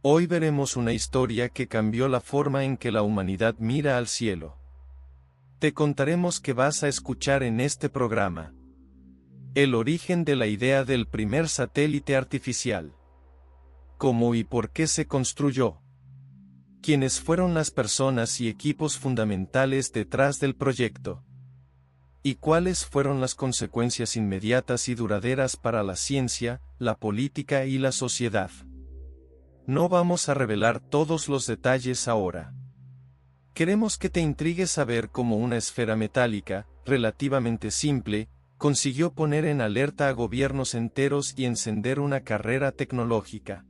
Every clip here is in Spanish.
Hoy veremos una historia que cambió la forma en que la humanidad mira al cielo. Te contaremos qué vas a escuchar en este programa. El origen de la idea del primer satélite artificial. ¿Cómo y por qué se construyó? ¿Quiénes fueron las personas y equipos fundamentales detrás del proyecto? ¿Y cuáles fueron las consecuencias inmediatas y duraderas para la ciencia, la política y la sociedad? No vamos a revelar todos los detalles ahora. Queremos que te intrigue saber cómo una esfera metálica, relativamente simple, consiguió poner en alerta a gobiernos enteros y encender una carrera tecnológica.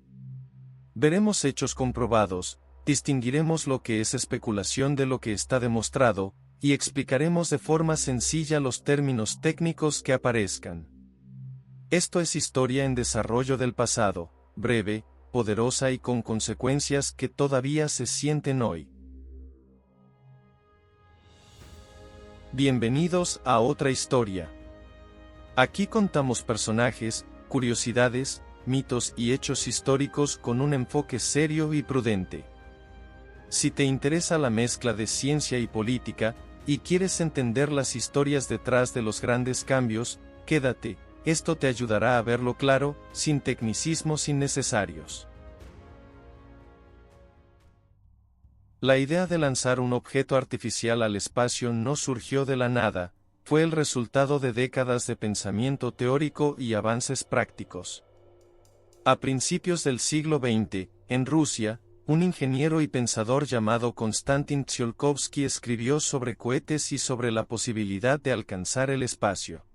Veremos hechos comprobados, distinguiremos lo que es especulación de lo que está demostrado, y explicaremos de forma sencilla los términos técnicos que aparezcan. Esto es historia en desarrollo del pasado, breve, poderosa y con consecuencias que todavía se sienten hoy. Bienvenidos a otra historia. Aquí contamos personajes, curiosidades, mitos y hechos históricos con un enfoque serio y prudente. Si te interesa la mezcla de ciencia y política, y quieres entender las historias detrás de los grandes cambios, quédate. Esto te ayudará a verlo claro, sin tecnicismos innecesarios. La idea de lanzar un objeto artificial al espacio no surgió de la nada, fue el resultado de décadas de pensamiento teórico y avances prácticos. A principios del siglo XX, en Rusia, un ingeniero y pensador llamado Konstantin Tsiolkovsky escribió sobre cohetes y sobre la posibilidad de alcanzar el espacio.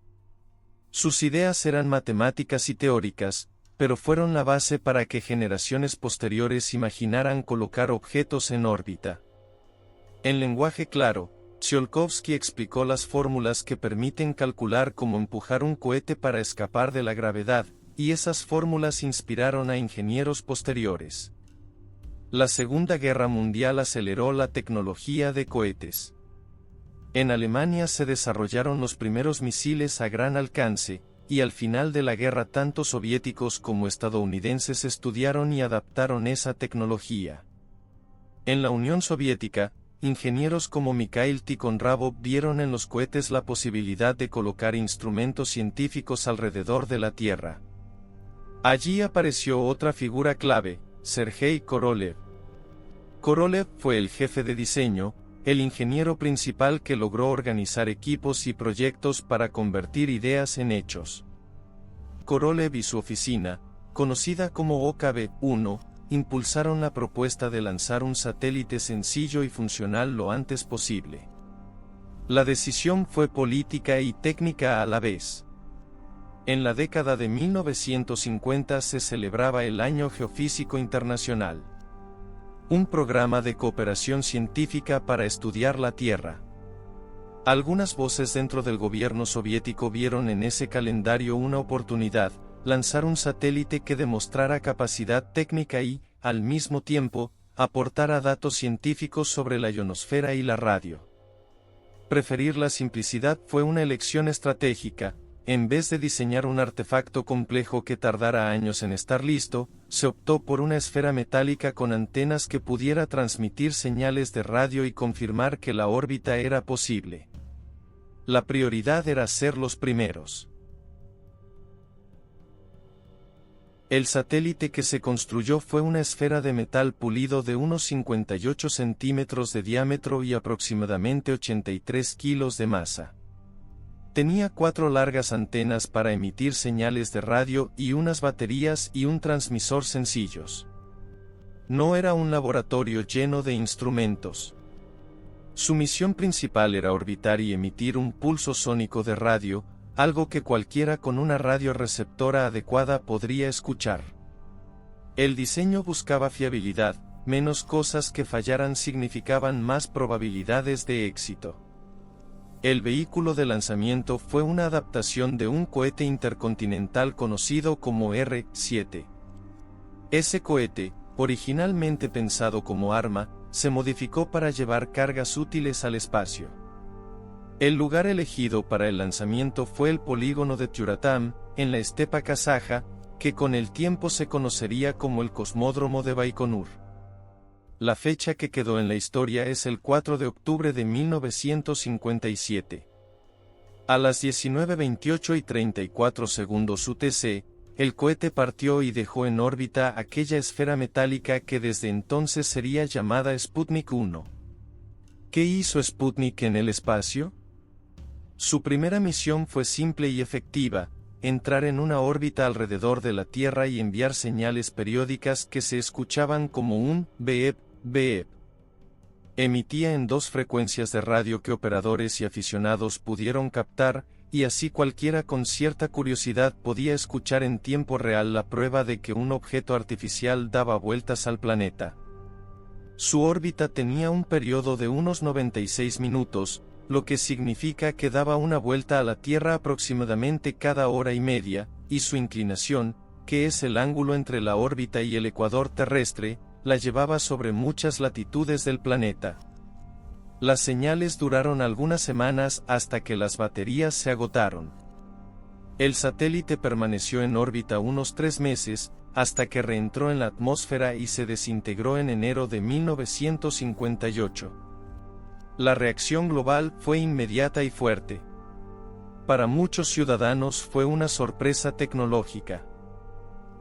Sus ideas eran matemáticas y teóricas, pero fueron la base para que generaciones posteriores imaginaran colocar objetos en órbita. En lenguaje claro, Tsiolkovsky explicó las fórmulas que permiten calcular cómo empujar un cohete para escapar de la gravedad, y esas fórmulas inspiraron a ingenieros posteriores. La Segunda Guerra Mundial aceleró la tecnología de cohetes. En Alemania se desarrollaron los primeros misiles a gran alcance, y al final de la guerra tanto soviéticos como estadounidenses estudiaron y adaptaron esa tecnología. En la Unión Soviética, ingenieros como Mikhail Tikhonravov vieron en los cohetes la posibilidad de colocar instrumentos científicos alrededor de la Tierra. Allí apareció otra figura clave, Sergei Korolev. Korolev fue el jefe de diseño, el ingeniero principal que logró organizar equipos y proyectos para convertir ideas en hechos. Korolev y su oficina, conocida como OKB-1, impulsaron la propuesta de lanzar un satélite sencillo y funcional lo antes posible. La decisión fue política y técnica a la vez. En la década de 1950 se celebraba el Año Geofísico Internacional, un programa de cooperación científica para estudiar la Tierra. Algunas voces dentro del gobierno soviético vieron en ese calendario una oportunidad, lanzar un satélite que demostrara capacidad técnica y, al mismo tiempo, aportara datos científicos sobre la ionosfera y la radio. Preferir la simplicidad fue una elección estratégica. En vez de diseñar un artefacto complejo que tardara años en estar listo, se optó por una esfera metálica con antenas que pudiera transmitir señales de radio y confirmar que la órbita era posible. La prioridad era ser los primeros. El satélite que se construyó fue una esfera de metal pulido de unos 58 centímetros de diámetro y aproximadamente 83 kilos de masa. Tenía 4 largas antenas para emitir señales de radio y unas baterías y un transmisor sencillos. No era un laboratorio lleno de instrumentos. Su misión principal era orbitar y emitir un pulso sónico de radio, algo que cualquiera con una radioreceptora adecuada podría escuchar. El diseño buscaba fiabilidad, menos cosas que fallaran significaban más probabilidades de éxito. El vehículo de lanzamiento fue una adaptación de un cohete intercontinental conocido como R-7. Ese cohete, originalmente pensado como arma, se modificó para llevar cargas útiles al espacio. El lugar elegido para el lanzamiento fue el polígono de Tyuratam, en la estepa kazaja, que con el tiempo se conocería como el Cosmódromo de Baikonur. La fecha que quedó en la historia es el 4 de octubre de 1957. A las 19:28 y 34 segundos UTC, el cohete partió y dejó en órbita aquella esfera metálica que desde entonces sería llamada Sputnik 1. ¿Qué hizo Sputnik en el espacio? Su primera misión fue simple y efectiva: entrar en una órbita alrededor de la Tierra y enviar señales periódicas que se escuchaban como un beep, beep. Emitía en 2 frecuencias de radio que operadores y aficionados pudieron captar, y así cualquiera con cierta curiosidad podía escuchar en tiempo real la prueba de que un objeto artificial daba vueltas al planeta. Su órbita tenía un periodo de unos 96 minutos, lo que significa que daba una vuelta a la Tierra aproximadamente cada hora y media, y su inclinación, que es el ángulo entre la órbita y el ecuador terrestre, la llevaba sobre muchas latitudes del planeta. Las señales duraron algunas semanas hasta que las baterías se agotaron. El satélite permaneció en órbita unos 3 meses, hasta que reentró en la atmósfera y se desintegró en enero de 1958. La reacción global fue inmediata y fuerte. Para muchos ciudadanos fue una sorpresa tecnológica.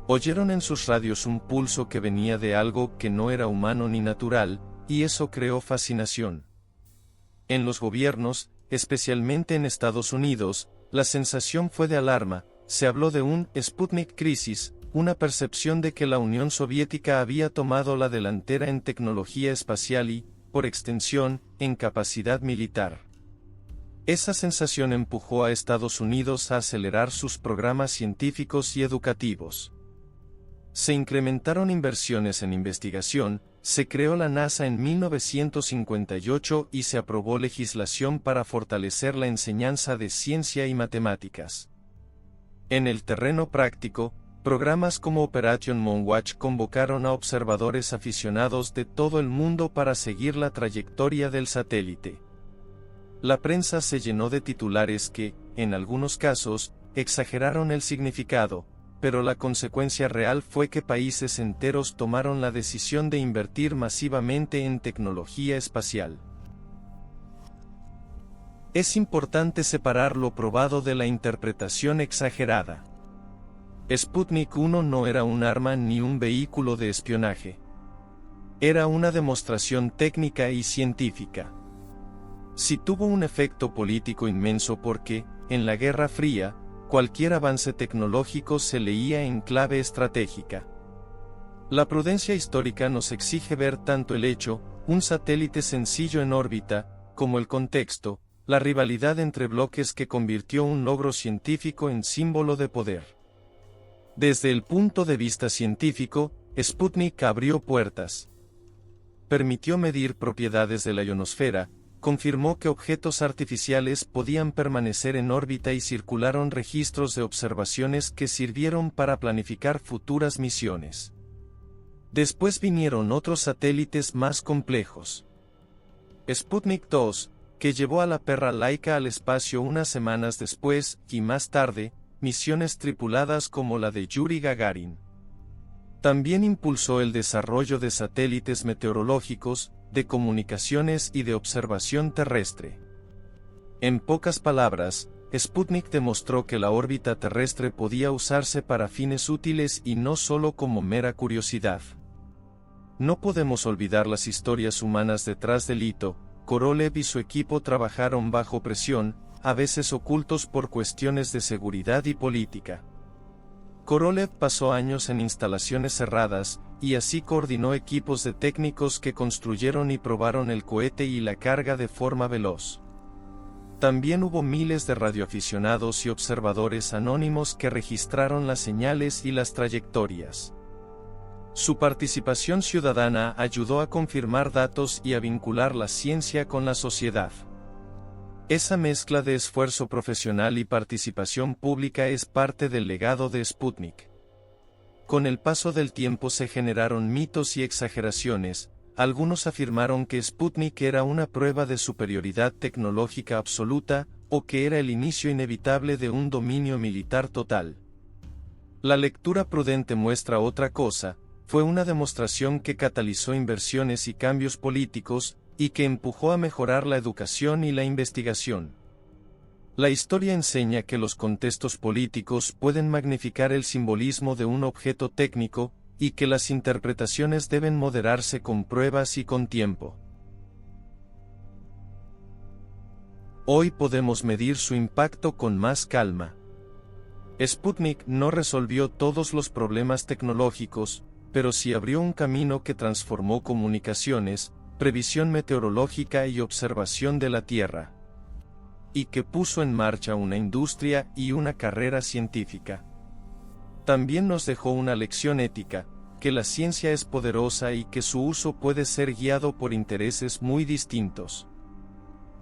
Oyeron en sus radios un pulso que venía de algo que no era humano ni natural, y eso creó fascinación. En los gobiernos, especialmente en Estados Unidos, la sensación fue de alarma. Se habló de un Sputnik crisis, una percepción de que la Unión Soviética había tomado la delantera en tecnología espacial y, por extensión, en capacidad militar. Esa sensación empujó a Estados Unidos a acelerar sus programas científicos y educativos. Se incrementaron inversiones en investigación, se creó la NASA en 1958 y se aprobó legislación para fortalecer la enseñanza de ciencia y matemáticas. En el terreno práctico, programas como Operation Moonwatch convocaron a observadores aficionados de todo el mundo para seguir la trayectoria del satélite. La prensa se llenó de titulares que, en algunos casos, exageraron el significado, pero la consecuencia real fue que países enteros tomaron la decisión de invertir masivamente en tecnología espacial. Es importante separar lo probado de la interpretación exagerada. Sputnik 1 no era un arma ni un vehículo de espionaje. Era una demostración técnica y científica. Sí tuvo un efecto político inmenso porque, en la Guerra Fría, cualquier avance tecnológico se leía en clave estratégica. La prudencia histórica nos exige ver tanto el hecho, un satélite sencillo en órbita, como el contexto, la rivalidad entre bloques que convirtió un logro científico en símbolo de poder. Desde el punto de vista científico, Sputnik abrió puertas. Permitió medir propiedades de la ionosfera, confirmó que objetos artificiales podían permanecer en órbita y circularon registros de observaciones que sirvieron para planificar futuras misiones. Después vinieron otros satélites más complejos. Sputnik 2, que llevó a la perra Laika al espacio unas semanas después, y más tarde, misiones tripuladas como la de Yuri Gagarin. También impulsó el desarrollo de satélites meteorológicos, de comunicaciones y de observación terrestre. En pocas palabras, Sputnik demostró que la órbita terrestre podía usarse para fines útiles y no solo como mera curiosidad. No podemos olvidar las historias humanas detrás del hito. Korolev y su equipo trabajaron bajo presión, a veces ocultos por cuestiones de seguridad y política. Korolev pasó años en instalaciones cerradas, y así coordinó equipos de técnicos que construyeron y probaron el cohete y la carga de forma veloz. También hubo miles de radioaficionados y observadores anónimos que registraron las señales y las trayectorias. Su participación ciudadana ayudó a confirmar datos y a vincular la ciencia con la sociedad. Esa mezcla de esfuerzo profesional y participación pública es parte del legado de Sputnik. Con el paso del tiempo se generaron mitos y exageraciones. Algunos afirmaron que Sputnik era una prueba de superioridad tecnológica absoluta, o que era el inicio inevitable de un dominio militar total. La lectura prudente muestra otra cosa, fue una demostración que catalizó inversiones y cambios políticos, y que empujó a mejorar la educación y la investigación. La historia enseña que los contextos políticos pueden magnificar el simbolismo de un objeto técnico, y que las interpretaciones deben moderarse con pruebas y con tiempo. Hoy podemos medir su impacto con más calma. Sputnik no resolvió todos los problemas tecnológicos, pero sí abrió un camino que transformó comunicaciones, previsión meteorológica y observación de la Tierra. Y que puso en marcha una industria y una carrera científica. También nos dejó una lección ética, que la ciencia es poderosa y que su uso puede ser guiado por intereses muy distintos.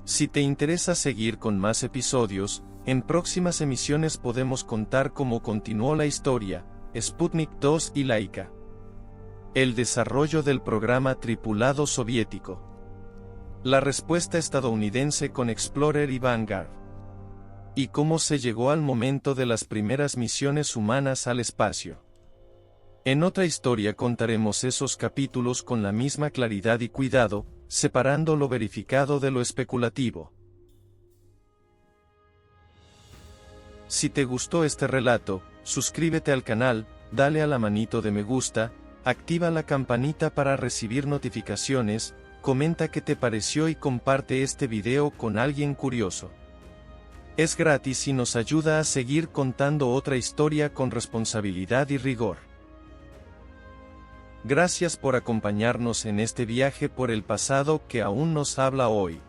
Si te interesa seguir con más episodios, en próximas emisiones podemos contar cómo continuó la historia, Sputnik 2 y Laika. El desarrollo del programa tripulado soviético. La respuesta estadounidense con Explorer y Vanguard. Y cómo se llegó al momento de las primeras misiones humanas al espacio. En otra historia contaremos esos capítulos con la misma claridad y cuidado, separando lo verificado de lo especulativo. Si te gustó este relato, suscríbete al canal, dale a la manito de me gusta, activa la campanita para recibir notificaciones, comenta qué te pareció y comparte este video con alguien curioso. Es gratis y nos ayuda a seguir contando otra historia con responsabilidad y rigor. Gracias por acompañarnos en este viaje por el pasado que aún nos habla hoy.